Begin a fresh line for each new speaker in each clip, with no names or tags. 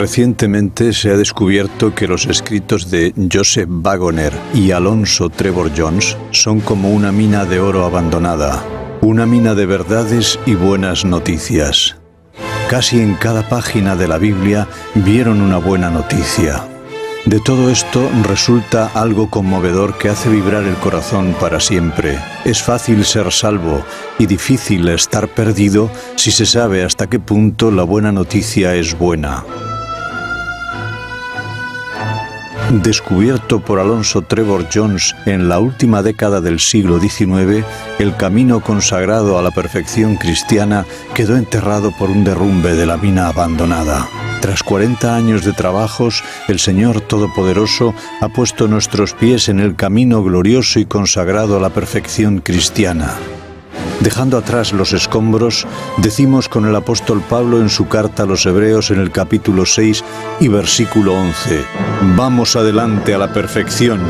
Recientemente se ha descubierto que los escritos de Joseph Waggoner y Alonzo Trevor Jones son como una mina de oro abandonada, una mina de verdades y buenas noticias. Casi en cada página de la Biblia vieron una buena noticia. De todo esto resulta algo conmovedor que hace vibrar el corazón para siempre. Es fácil ser salvo y difícil estar perdido si se sabe hasta qué punto la buena noticia es buena. Descubierto por Alonzo Trevor Jones en la última década del siglo XIX, el camino consagrado a la perfección cristiana quedó enterrado por un derrumbe de la mina abandonada. Tras 40 años de trabajos, el Señor Todopoderoso ha puesto nuestros pies en el camino glorioso y consagrado a la perfección cristiana. Dejando atrás los escombros, decimos con el apóstol Pablo en su carta a los Hebreos en el capítulo 6 y versículo 11: «Vamos adelante a la perfección».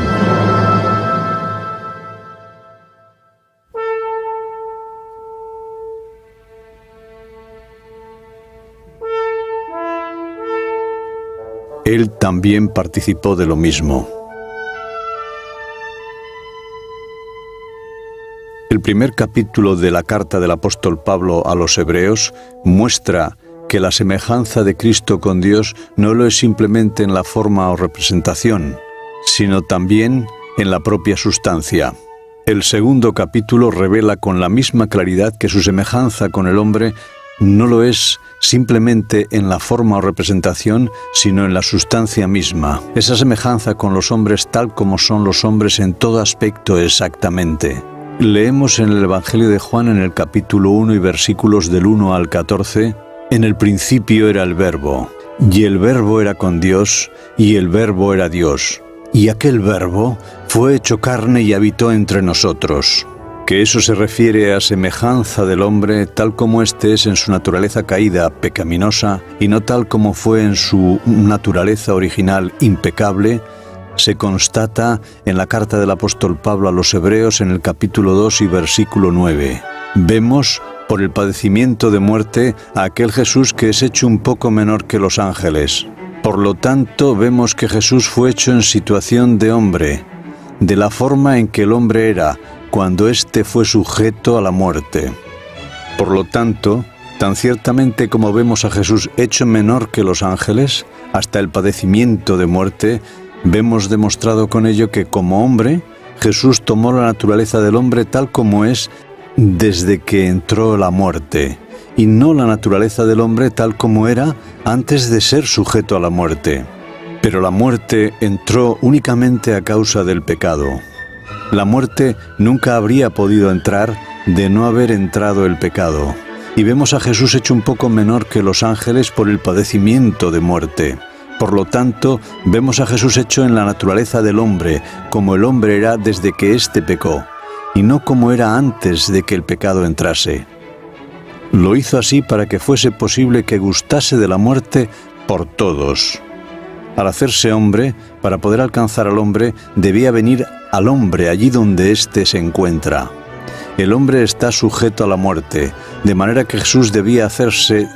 Él también participó de lo mismo. El primer capítulo de la carta del apóstol Pablo a los Hebreos muestra que la semejanza de Cristo con Dios no lo es simplemente en la forma o representación, sino también en la propia sustancia. El segundo capítulo revela con la misma claridad que su semejanza con el hombre no lo es simplemente en la forma o representación, sino en la sustancia misma. Esa semejanza con los hombres tal como son los hombres en todo aspecto exactamente. Leemos en el Evangelio de Juan en el capítulo 1 y versículos del 1 al 14: «En el principio era el Verbo, y el Verbo era con Dios, y el Verbo era Dios. Y aquel Verbo fue hecho carne y habitó entre nosotros». Que eso se refiere a semejanza del hombre tal como éste es en su naturaleza caída, pecaminosa, y no tal como fue en su naturaleza original, impecable, se constata en la carta del apóstol Pablo a los Hebreos en el capítulo 2 y versículo 9. Vemos por el padecimiento de muerte a aquel Jesús que es hecho un poco menor que los ángeles. Por lo tanto, vemos que Jesús fue hecho en situación de hombre, de la forma en que el hombre era, cuando éste fue sujeto a la muerte. Por lo tanto, tan ciertamente como vemos a Jesús hecho menor que los ángeles, hasta el padecimiento de muerte, vemos demostrado con ello que como hombre, Jesús tomó la naturaleza del hombre tal como es desde que entró la muerte, y no la naturaleza del hombre tal como era antes de ser sujeto a la muerte. Pero la muerte entró únicamente a causa del pecado. La muerte nunca habría podido entrar de no haber entrado el pecado. Y vemos a Jesús hecho un poco menor que los ángeles por el padecimiento de muerte. Por lo tanto, vemos a Jesús hecho en la naturaleza del hombre, como el hombre era desde que éste pecó, y no como era antes de que el pecado entrase. Lo hizo así para que fuese posible que gustase de la muerte por todos. Al hacerse hombre, para poder alcanzar al hombre, debía venir al hombre allí donde éste se encuentra. El hombre está sujeto a la muerte, de manera que Jesús debía hacerse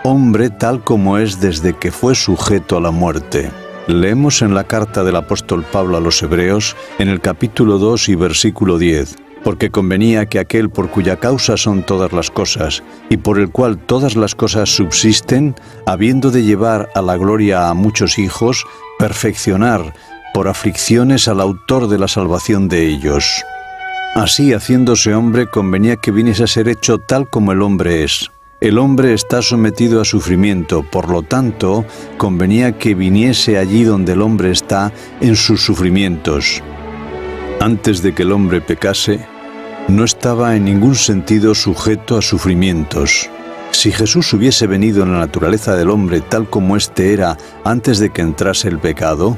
hombre tal como es desde que fue sujeto a la muerte. Leemos en la carta del apóstol Pablo a los Hebreos, en el capítulo 2 y versículo 10, «Porque convenía que aquel por cuya causa son todas las cosas, y por el cual todas las cosas subsisten, habiendo de llevar a la gloria a muchos hijos, perfeccionar por aflicciones al autor de la salvación de ellos». Así, haciéndose hombre, convenía que viniese a ser hecho tal como el hombre es. El hombre está sometido a sufrimiento, por lo tanto, convenía que viniese allí donde el hombre está en sus sufrimientos. Antes de que el hombre pecase, no estaba en ningún sentido sujeto a sufrimientos. Si Jesús hubiese venido en la naturaleza del hombre tal como éste era antes de que entrase el pecado,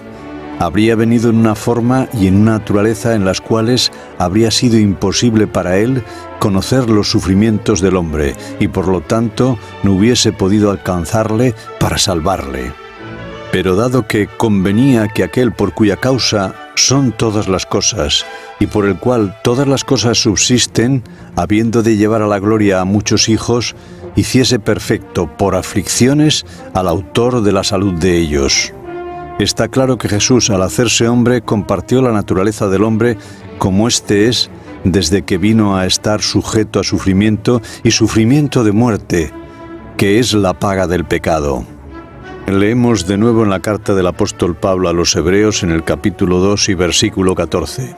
habría venido en una forma y en una naturaleza en las cuales habría sido imposible para él conocer los sufrimientos del hombre y por lo tanto no hubiese podido alcanzarle para salvarle. Pero dado que convenía que aquel por cuya causa son todas las cosas y por el cual todas las cosas subsisten, habiendo de llevar a la gloria a muchos hijos, hiciese perfecto por aflicciones al autor de la salud de ellos. Está claro que Jesús, al hacerse hombre, compartió la naturaleza del hombre como éste es desde que vino a estar sujeto a sufrimiento y sufrimiento de muerte, que es la paga del pecado. Leemos de nuevo en la carta del apóstol Pablo a los Hebreos en el capítulo 2 y versículo 14.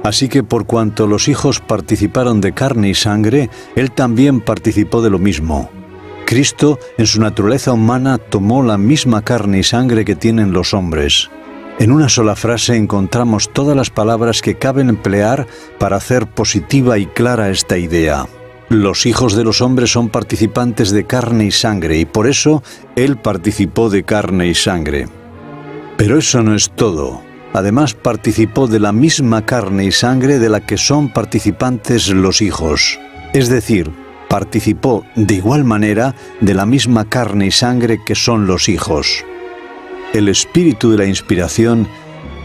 Así que por cuanto los hijos participaron de carne y sangre, él también participó de lo mismo. Cristo, en su naturaleza humana, tomó la misma carne y sangre que tienen los hombres. En una sola frase encontramos todas las palabras que caben emplear para hacer positiva y clara esta idea. Los hijos de los hombres son participantes de carne y sangre, y por eso Él participó de carne y sangre. Pero eso no es todo. Además, participó de la misma carne y sangre de la que son participantes los hijos. Es decir, participó de igual manera de la misma carne y sangre que son los hijos. El espíritu de la inspiración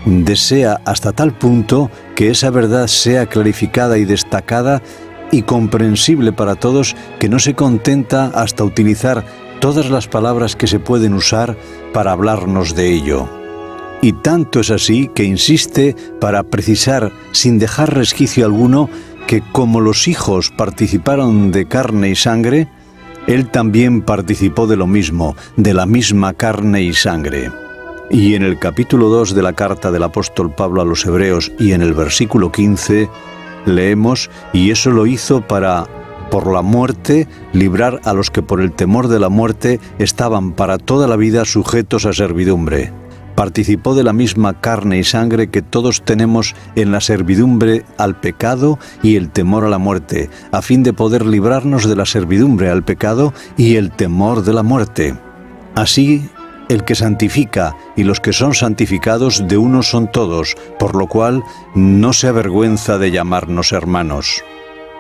desea hasta tal punto que esa verdad sea clarificada y destacada y comprensible para todos, que no se contenta hasta utilizar todas las palabras que se pueden usar para hablarnos de ello. Y tanto es así que insiste para precisar, sin dejar resquicio alguno, que como los hijos participaron de carne y sangre, Él también participó de lo mismo, de la misma carne y sangre. Y en el capítulo 2 de la carta del apóstol Pablo a los Hebreos y en el versículo 15, leemos: y eso lo hizo para, por la muerte, librar a los que por el temor de la muerte estaban para toda la vida sujetos a servidumbre. Participó de la misma carne y sangre que todos tenemos en la servidumbre al pecado y el temor a la muerte, a fin de poder librarnos de la servidumbre al pecado y el temor de la muerte. Así, el que santifica y los que son santificados de uno son todos, por lo cual no se avergüenza de llamarnos hermanos.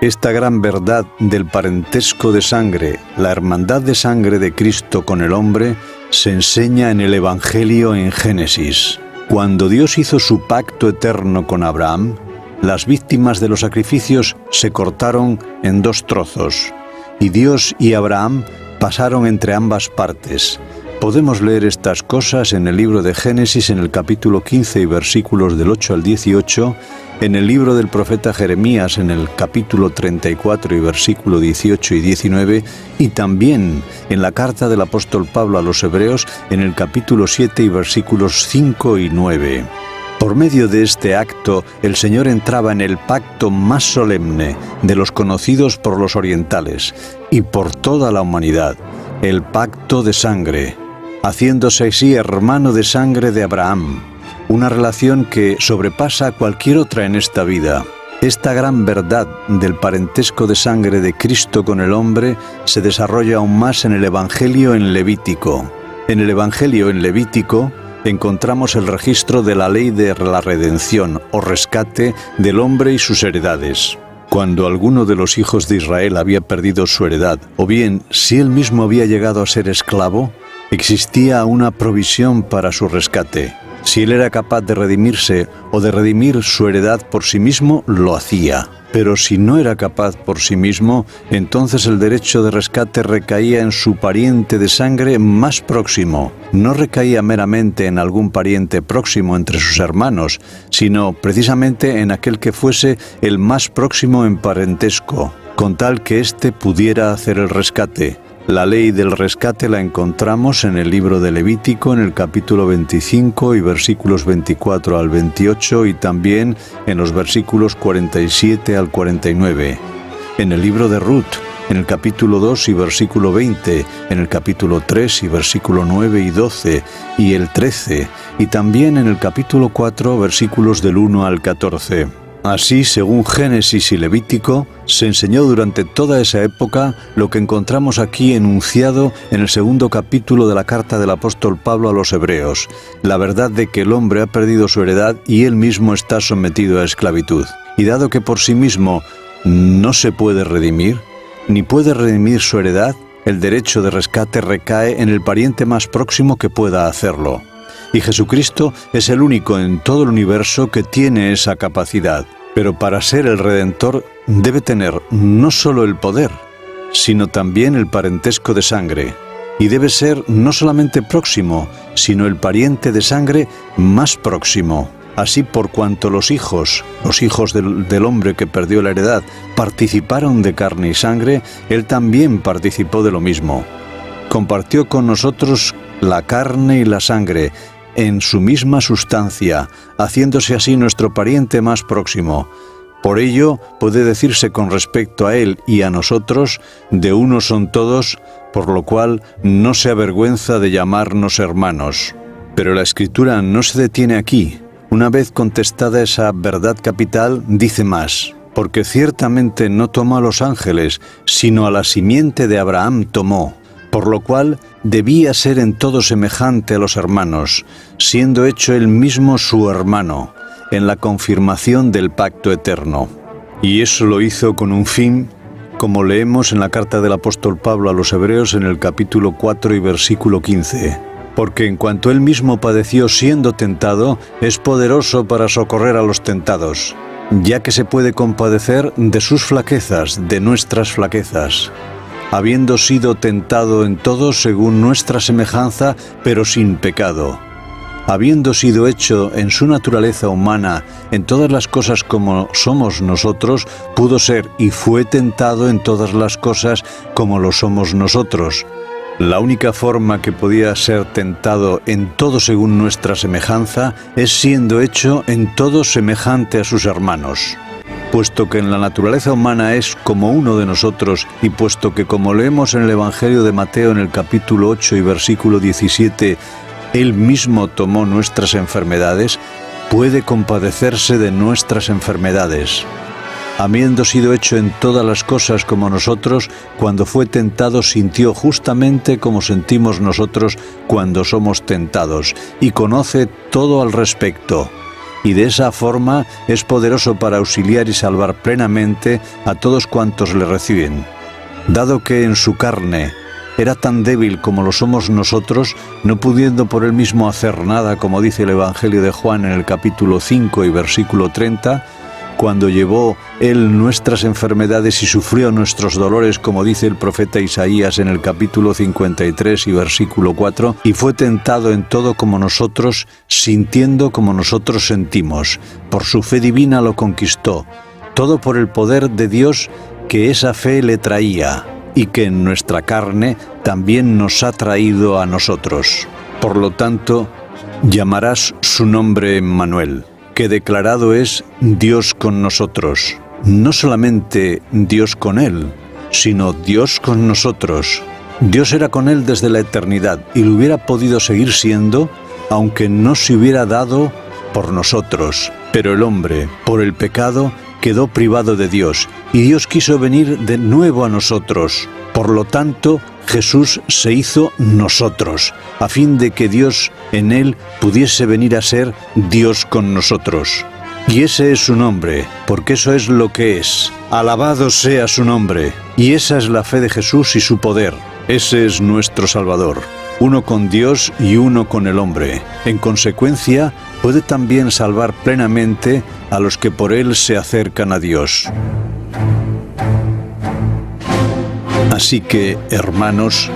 Esta gran verdad del parentesco de sangre, la hermandad de sangre de Cristo con el hombre, se enseña en el Evangelio en Génesis. Cuando Dios hizo su pacto eterno con Abraham, las víctimas de los sacrificios se cortaron en 2 trozos, y Dios y Abraham pasaron entre ambas partes. Podemos leer estas cosas en el libro de Génesis en el capítulo 15 y versículos del 8 al 18, en el libro del profeta Jeremías en el capítulo 34 y versículo 18 y 19, y también en la carta del apóstol Pablo a los Hebreos en el capítulo 7 y versículos 5 y 9. Por medio de este acto, el Señor entraba en el pacto más solemne de los conocidos por los orientales y por toda la humanidad, el pacto de sangre, haciéndose así hermano de sangre de Abraham, una relación que sobrepasa cualquier otra en esta vida. Esta gran verdad del parentesco de sangre de Cristo con el hombre se desarrolla aún más en el Evangelio en Levítico. En el Evangelio en Levítico encontramos el registro de la ley de la redención o rescate del hombre y sus heredades. Cuando alguno de los hijos de Israel había perdido su heredad, o bien si él mismo había llegado a ser esclavo, existía una provisión para su rescate. Si él era capaz de redimirse o de redimir su heredad por sí mismo, lo hacía. Pero si no era capaz por sí mismo, entonces el derecho de rescate recaía en su pariente de sangre más próximo. No recaía meramente en algún pariente próximo entre sus hermanos, sino precisamente en aquel que fuese el más próximo en parentesco, con tal que éste pudiera hacer el rescate. La ley del rescate la encontramos en el libro de Levítico, en el capítulo 25 y versículos 24 al 28, y también en los versículos 47 al 49. En el libro de Ruth, en el capítulo 2 y versículo 20, en el capítulo 3 y versículo 9 y 12, y el 13, y también en el capítulo 4, versículos del 1 al 14. Así, según Génesis y Levítico, se enseñó durante toda esa época lo que encontramos aquí enunciado en el 2 capítulo de la carta del apóstol Pablo a los Hebreos, la verdad de que el hombre ha perdido su heredad y él mismo está sometido a esclavitud. Y dado que por sí mismo no se puede redimir, ni puede redimir su heredad, el derecho de rescate recae en el pariente más próximo que pueda hacerlo. Y Jesucristo es el único en todo el universo que tiene esa capacidad. Pero para ser el Redentor debe tener no solo el poder, sino también el parentesco de sangre, y debe ser no solamente próximo, sino el pariente de sangre más próximo. Así, por cuanto los hijos del hombre que perdió la heredad, participaron de carne y sangre, él también participó de lo mismo. Compartió con nosotros la carne y la sangre en su misma sustancia, haciéndose así nuestro pariente más próximo. Por ello, puede decirse con respecto a él y a nosotros, de uno son todos, por lo cual no se avergüenza de llamarnos hermanos. Pero la Escritura no se detiene aquí. Una vez contestada esa verdad capital, dice más: porque ciertamente no tomó a los ángeles, sino a la simiente de Abraham tomó, por lo cual debía ser en todo semejante a los hermanos, siendo hecho él mismo su hermano, en la confirmación del pacto eterno. Y eso lo hizo con un fin, como leemos en la carta del apóstol Pablo a los Hebreos en el capítulo 4 y versículo 15. Porque en cuanto él mismo padeció siendo tentado, es poderoso para socorrer a los tentados, ya que se puede compadecer de sus flaquezas, de nuestras flaquezas, habiendo sido tentado en todo según nuestra semejanza, pero sin pecado. Habiendo sido hecho en su naturaleza humana en todas las cosas como somos nosotros, pudo ser y fue tentado en todas las cosas como lo somos nosotros. La única forma que podía ser tentado en todo según nuestra semejanza es siendo hecho en todo semejante a sus hermanos. Puesto que en la naturaleza humana es como uno de nosotros, y puesto que, como leemos en el Evangelio de Mateo en el capítulo 8 y versículo 17, Él mismo tomó nuestras enfermedades, puede compadecerse de nuestras enfermedades. Habiendo sido hecho en todas las cosas como nosotros, cuando fue tentado sintió justamente como sentimos nosotros cuando somos tentados, y conoce todo al respecto. Y de esa forma es poderoso para auxiliar y salvar plenamente a todos cuantos le reciben. Dado que en su carne era tan débil como lo somos nosotros, no pudiendo por él mismo hacer nada, como dice el Evangelio de Juan en el capítulo 5 y versículo 30, cuando llevó él nuestras enfermedades y sufrió nuestros dolores, como dice el profeta Isaías en el capítulo 53 y versículo 4, y fue tentado en todo como nosotros, sintiendo como nosotros sentimos. Por su fe divina lo conquistó, todo por el poder de Dios que esa fe le traía, y que en nuestra carne también nos ha traído a nosotros. Por lo tanto, llamarás su nombre Emmanuel, que declarado es Dios con nosotros. No solamente Dios con él, sino Dios con nosotros. Dios era con él desde la eternidad y lo hubiera podido seguir siendo, aunque no se hubiera dado por nosotros. Pero el hombre, por el pecado, quedó privado de Dios, y Dios quiso venir de nuevo a nosotros. Por lo tanto, Jesús se hizo nosotros, a fin de que Dios en él pudiese venir a ser Dios con nosotros. Y ese es su nombre, porque eso es lo que es. Alabado sea su nombre. Y esa es la fe de Jesús y su poder. Ese es nuestro Salvador, uno con Dios y uno con el hombre. En consecuencia, puede también salvar plenamente a los que por él se acercan a Dios. Así que, hermanos,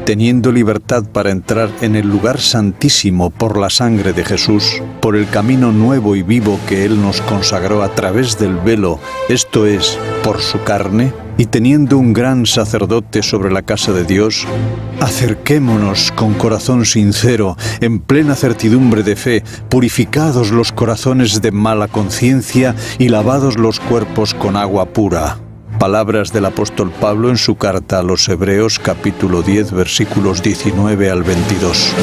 teniendo libertad para entrar en el lugar santísimo por la sangre de Jesús, por el camino nuevo y vivo que Él nos consagró a través del velo, esto es, por su carne, y teniendo un gran sacerdote sobre la casa de Dios, acerquémonos con corazón sincero, en plena certidumbre de fe, purificados los corazones de mala conciencia y lavados los cuerpos con agua pura. Palabras del apóstol Pablo en su carta a los Hebreos, capítulo 10, versículos 19 al 22.